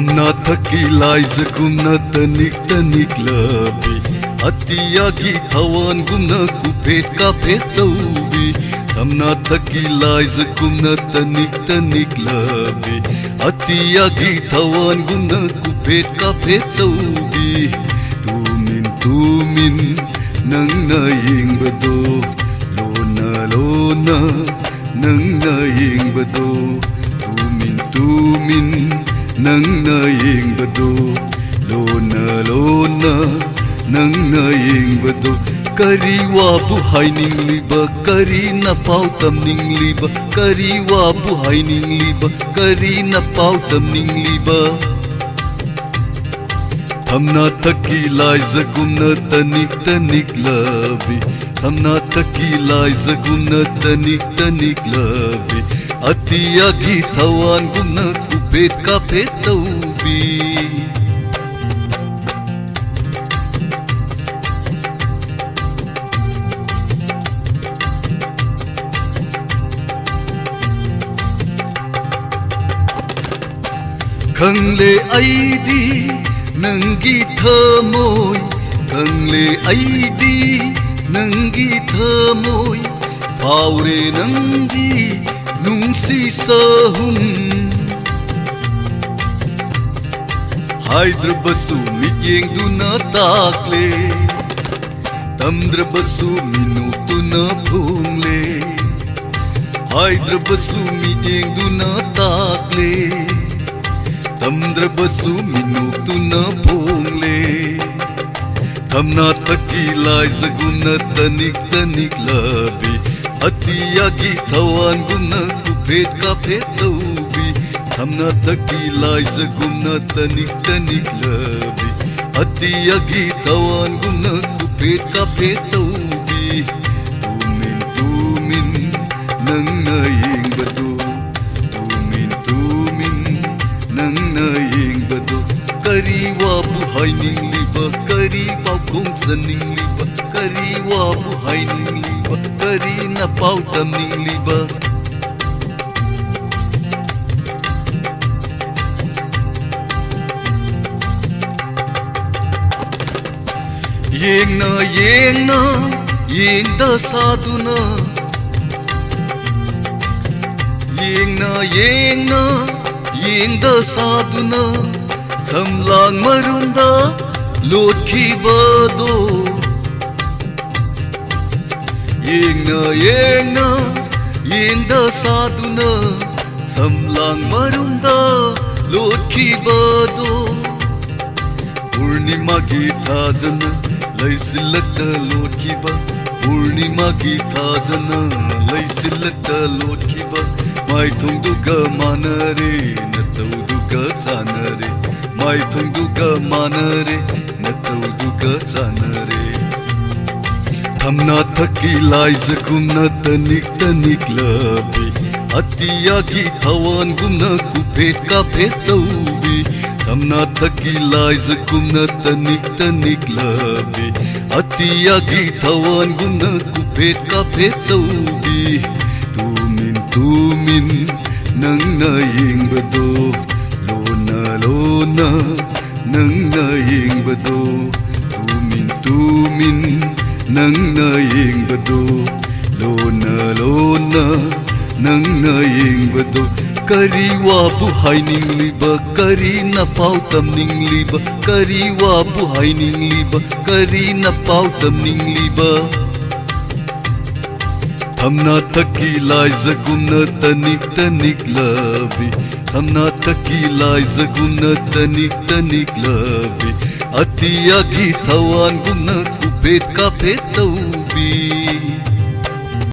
Tamna thaki lais gumna tanik tanik labi Atiyagi thawan gumna kupet ka phetaubi Tamna thaki lais gumna tanik tanik labi Atiyagi thawan gumna kupet ka phetaubi Tumin nang naing bado Lona nang naing bado Tumin nang naing bado Lona nang naing bado Kariwa buhay ning liba Kari na pautam ning liba Kariwa buhay ning liba Kari na pautam ning liba Hamna thaki lai zagumna tanik tanik labi Hamna thaki lai zagumna tanik tanik labi Atiyagi thawan gumna kupet ka phetaubi Khangle aidi Nangi thamoy Khangle aidi Nangi thamoy Paure nangi Nungsi sahum Haidra basu mityeng duna takle Tamdra basu minutu na phungle Haidra basu mityeng duna takle Tamdra basu minutu na phungle Tamna thaki lai zagumna tanik tanik labi Atiyagi thawan gumna kupet ka phetaubi Tamna thaki lai zagumna tanik tanik labi Atiyagi thawan gumna kupet ka phetaubi Tumin nang naing bado Tumin nang naing bado Kariwa buhay ning liba Kariwa gongsan ning liba Kariwa buhay ning liba Kari na pautam ning liba Yeng da saduna Yeng da saduna Samlang marunda lotki bado Yeng da saduna Samlang marunda lotki bado Purnima ki thajana Laisilakta lotki ba Purnima ki thajana Laisilakta lotki ba Mai thongduga manare Natauduga chanare Mai thongduga manare Natauduga chanare Thamna thaki lai zagumna tanik tanik labi Atiyagi thawan gumna kupet ka phetaubi Tamna thaki lai zagumna tanik tanik labi Atiyagi thawan gumna kupet ka phetaubi Tumin nang naing bado Lona nang naing bado Tumin nang naing bado Lona nang naing bado Kariwa buhay ning liba Kari na pautam ning liba Kariwa buhay ning liba Kari na pautam ning liba Hamna thaki lai zagumna tanik tanik labi Hamna thaki lai zagumna tanik tanik labi Atiyagi thawan gumna kupet ka phetaubi